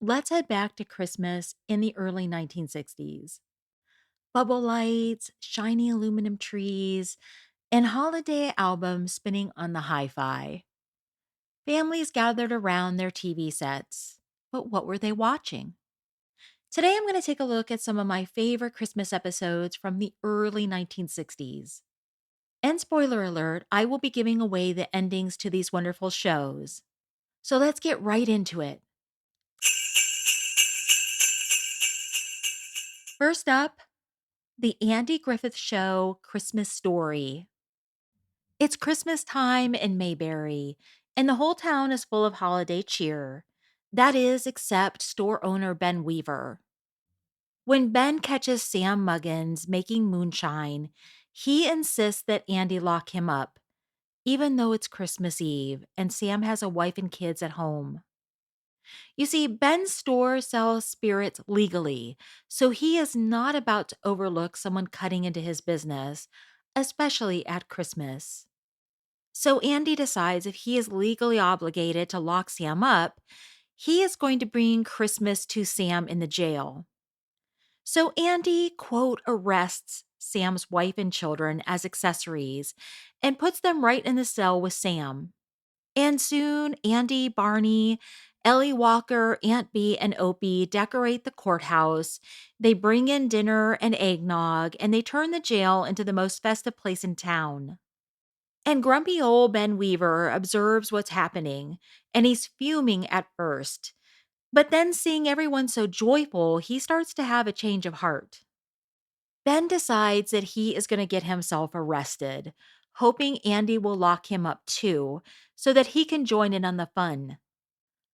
Let's head back to Christmas in the early 1960s. Bubble lights, shiny aluminum trees, and holiday albums spinning on the hi fi. Families gathered around their TV sets. But what were they watching? Today, I'm going to take a look at some of my favorite Christmas episodes from the early 1960s. And spoiler alert, I will be giving away the endings to these wonderful shows. So let's get right into it. First up, The Andy Griffith Show Christmas Story. It's Christmas time in Mayberry, and the whole town is full of holiday cheer. That is, except store owner Ben Weaver. When Ben catches Sam Muggins making moonshine, he insists that Andy lock him up, even though it's Christmas Eve and Sam has a wife and kids at home. You see, Ben's store sells spirits legally, so he is not about to overlook someone cutting into his business, especially at Christmas. So Andy decides if he is legally obligated to lock Sam up, he is going to bring Christmas to Sam in the jail. So Andy, quote, arrests Sam's wife and children as accessories and puts them right in the cell with Sam. And soon, Andy, Barney, Ellie Walker, Aunt Bee, and Opie decorate the courthouse. They bring in dinner and eggnog, and they turn the jail into the most festive place in town. And grumpy old Ben Weaver observes what's happening, and he's fuming at first. But then, seeing everyone so joyful, he starts to have a change of heart. Ben decides that he is going to get himself arrested, hoping Andy will lock him up too, so that he can join in on the fun.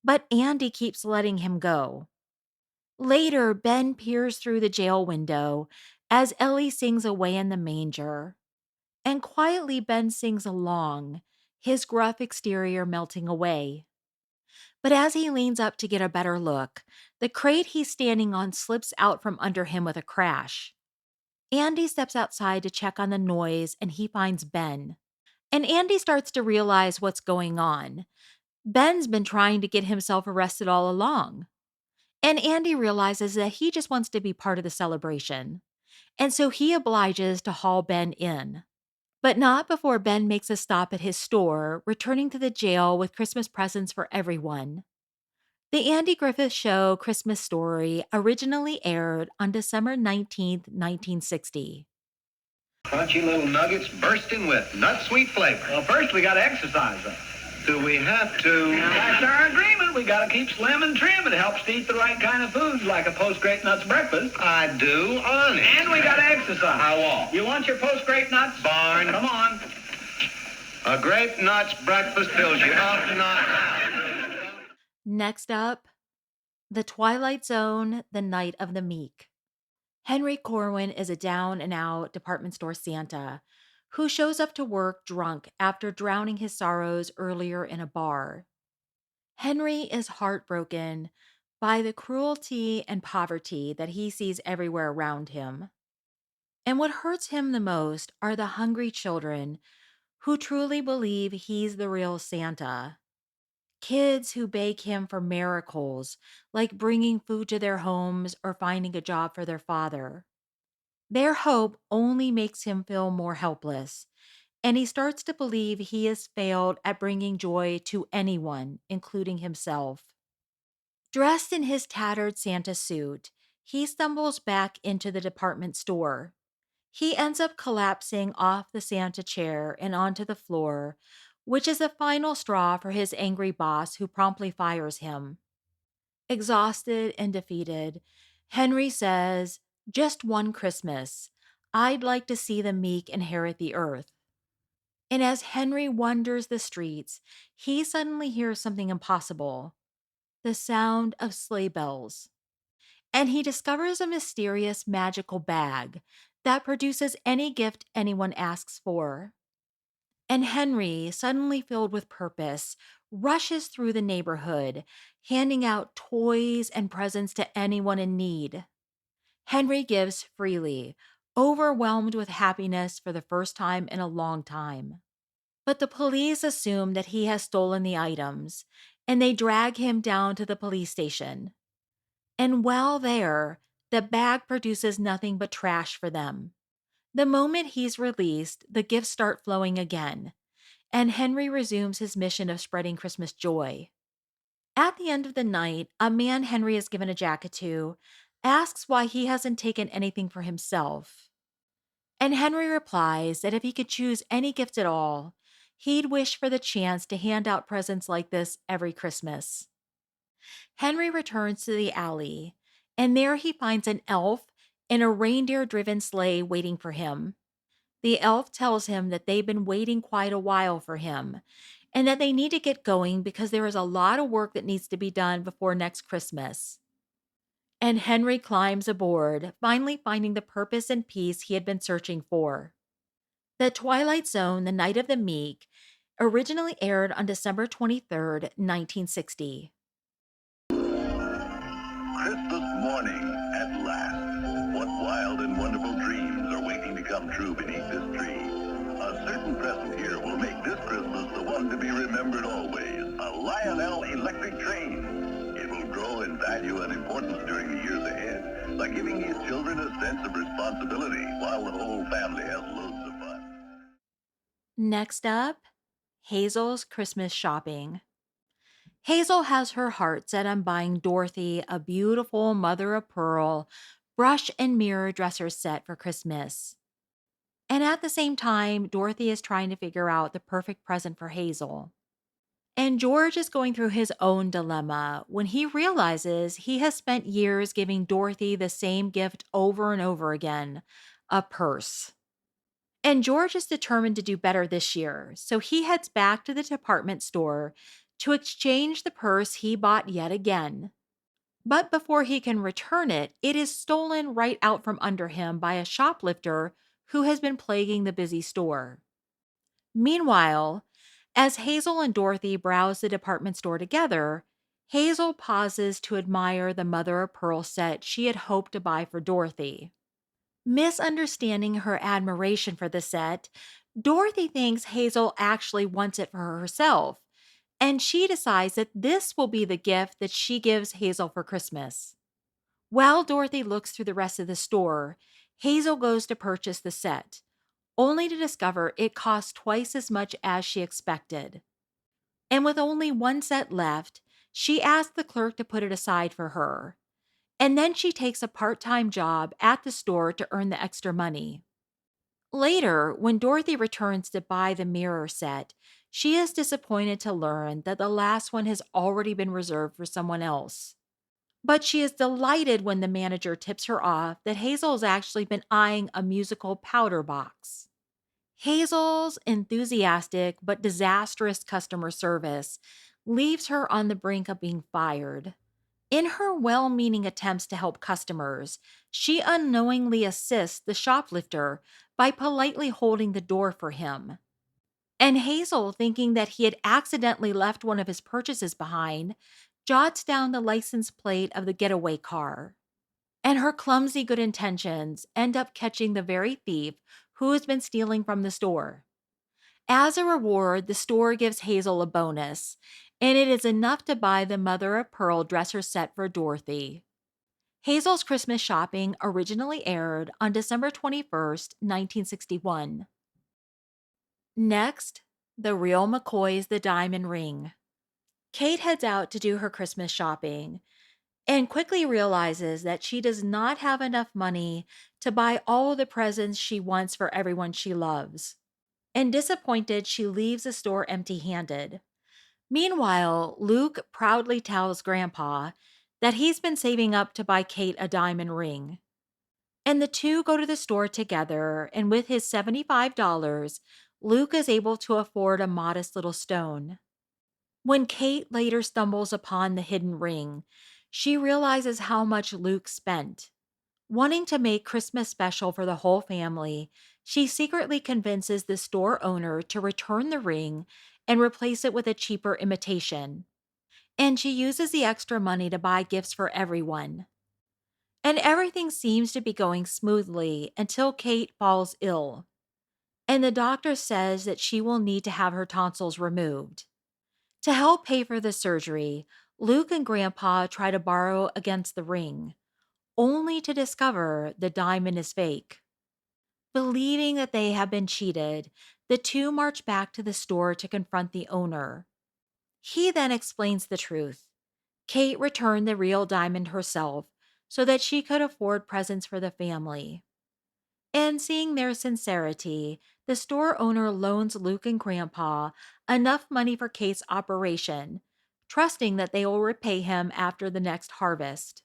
But Andy keeps letting him go. Later, Ben peers through the jail window as Ellie sings away in the manger. And quietly, Ben sings along, his gruff exterior melting away. But as he leans up to get a better look, the crate he's standing on slips out from under him with a crash. Andy steps outside to check on the noise and he finds Ben. And Andy starts to realize what's going on. Ben's been trying to get himself arrested all along. And Andy realizes that he just wants to be part of the celebration. And so he obliges to haul Ben in. But not before Ben makes a stop at his store, returning to the jail with Christmas presents for everyone. The Andy Griffith Show Christmas Story originally aired on December 19th, 1960. Crunchy little nuggets bursting with nut sweet flavor. Well, first we got to exercise them. Do we have to? That's our agreement. We got to keep slim and trim. It helps to eat the right kind of foods, like a post-grape nuts breakfast. I do, honest. And we got to exercise. How all? You want your post-grape nuts? Barn. Come on. A grape nuts breakfast fills you up, not out. Next up, The Twilight Zone, The Night of the Meek. Henry Corwin is a down and out department store Santa who shows up to work drunk after drowning his sorrows earlier in a bar. Henry is heartbroken by the cruelty and poverty that he sees everywhere around him. And what hurts him the most are the hungry children who truly believe he's the real Santa. Kids who beg him for miracles, like bringing food to their homes or finding a job for their father. Their hope only makes him feel more helpless, and he starts to believe he has failed at bringing joy to anyone, including himself. Dressed in his tattered Santa suit, he stumbles back into the department store. He ends up collapsing off the Santa chair and onto the floor, which is the final straw for his angry boss who promptly fires him. Exhausted and defeated, Henry says, "Just one Christmas. I'd like to see the meek inherit the earth." And as Henry wanders the streets, he suddenly hears something impossible, the sound of sleigh bells. And he discovers a mysterious magical bag that produces any gift anyone asks for. And Henry, suddenly filled with purpose, rushes through the neighborhood, handing out toys and presents to anyone in need. Henry gives freely, overwhelmed with happiness for the first time in a long time. But the police assume that he has stolen the items, and they drag him down to the police station. And while there, the bag produces nothing but trash for them. The moment he's released, the gifts start flowing again, and Henry resumes his mission of spreading Christmas joy. At the end of the night, a man Henry has given a jacket to asks why he hasn't taken anything for himself. And Henry replies that if he could choose any gift at all, he'd wish for the chance to hand out presents like this every Christmas. Henry returns to the alley, and there he finds an elf in a reindeer driven sleigh waiting for him. The elf tells him that they've been waiting quite a while for him and that they need to get going because there is a lot of work that needs to be done before next Christmas. And Henry climbs aboard, finally finding the purpose and peace he had been searching for. The Twilight Zone, The Night of the Meek, originally aired on December 23rd, 1960. Christmas morning at last. What wild and wonderful dreams are waiting to come true beneath this tree? A certain present here will make this Christmas the one to be remembered always. A Lionel electric train. It will grow in value and importance during the years ahead by giving these children a sense of responsibility while the whole family has loads of fun. Next up, Hazel's Christmas shopping. Hazel has her heart set on buying Dorothy a beautiful mother of pearl brush and mirror dresser set for Christmas. And at the same time, Dorothy is trying to figure out the perfect present for Hazel. And George is going through his own dilemma when he realizes he has spent years giving Dorothy the same gift over and over again, a purse. And George is determined to do better this year, so he heads back to the department store to exchange the purse he bought yet again. But before he can return it, it is stolen right out from under him by a shoplifter who has been plaguing the busy store. Meanwhile, as Hazel and Dorothy browse the department store together, Hazel pauses to admire the mother of pearl set she had hoped to buy for Dorothy. Misunderstanding her admiration for the set, Dorothy thinks Hazel actually wants it for herself, and she decides that this will be the gift that she gives Hazel for Christmas. While Dorothy looks through the rest of the store, Hazel goes to purchase the set, only to discover it costs twice as much as she expected. And with only one set left, she asks the clerk to put it aside for her. And then she takes a part time job at the store to earn the extra money. Later, when Dorothy returns to buy the mirror set, she is disappointed to learn that the last one has already been reserved for someone else. But she is delighted when the manager tips her off that Hazel has actually been eyeing a musical powder box. Hazel's enthusiastic but disastrous customer service leaves her on the brink of being fired. In her well meaning attempts to help customers, she unknowingly assists the shoplifter by politely holding the door for him. And Hazel, thinking that he had accidentally left one of his purchases behind, jots down the license plate of the getaway car. And her clumsy good intentions end up catching the very thief who has been stealing from the store. As a reward, the store gives Hazel a bonus, and it is enough to buy the mother of pearl dresser set for Dorothy. Hazel's Christmas shopping originally aired on December 21st, 1961. Next, The Real McCoy's The Diamond Ring. Kate heads out to do her Christmas shopping and quickly realizes that she does not have enough money to buy all the presents she wants for everyone she loves. And disappointed, she leaves the store empty handed. Meanwhile, Luke proudly tells Grandpa that he's been saving up to buy Kate a diamond ring. And the two go to the store together, and with his $75, Luke is able to afford a modest little stone. When Kate later stumbles upon the hidden ring, she realizes how much Luke spent. Wanting to make Christmas special for the whole family, she secretly convinces the store owner to return the ring and replace it with a cheaper imitation. And she uses the extra money to buy gifts for everyone. And everything seems to be going smoothly until Kate falls ill. And the doctor says that she will need to have her tonsils removed. To help pay for the surgery, Luke and Grandpa try to borrow against the ring, only to discover the diamond is fake. Believing that they have been cheated, the two march back to the store to confront the owner. He then explains the truth. Kate returned the real diamond herself so that she could afford presents for the family. And seeing their sincerity, the store owner loans Luke and Grandpa enough money for Kate's operation, trusting that they will repay him after the next harvest.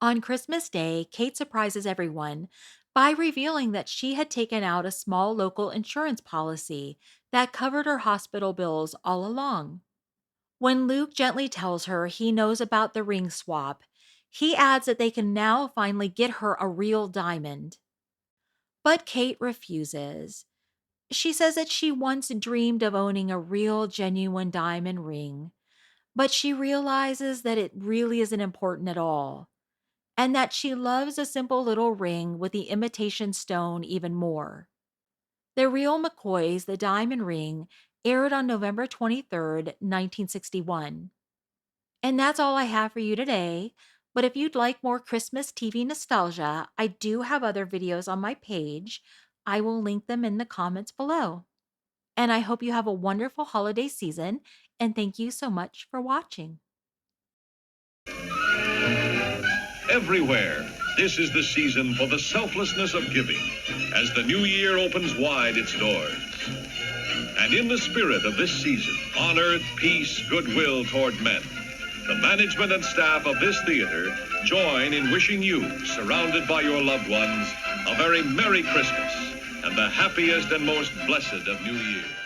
On Christmas Day, Kate surprises everyone by revealing that she had taken out a small local insurance policy that covered her hospital bills all along. When Luke gently tells her he knows about the ring swap, he adds that they can now finally get her a real diamond. But Kate refuses. She says that she once dreamed of owning a real, genuine diamond ring, but she realizes that it really isn't important at all, and that she loves a simple little ring with the imitation stone even more. The Real McCoys, The Diamond Ring, aired on November 23rd, 1961. And that's all I have for you today. But if you'd like more Christmas TV nostalgia, I do have other videos on my page. I will link them in the comments below. And I hope you have a wonderful holiday season. And thank you so much for watching. Everywhere, this is the season for the selflessness of giving as the new year opens wide its doors. And in the spirit of this season, on earth, peace, goodwill toward men, the management and staff of this theater join in wishing you, surrounded by your loved ones, a very Merry Christmas and the happiest and most blessed of New Years.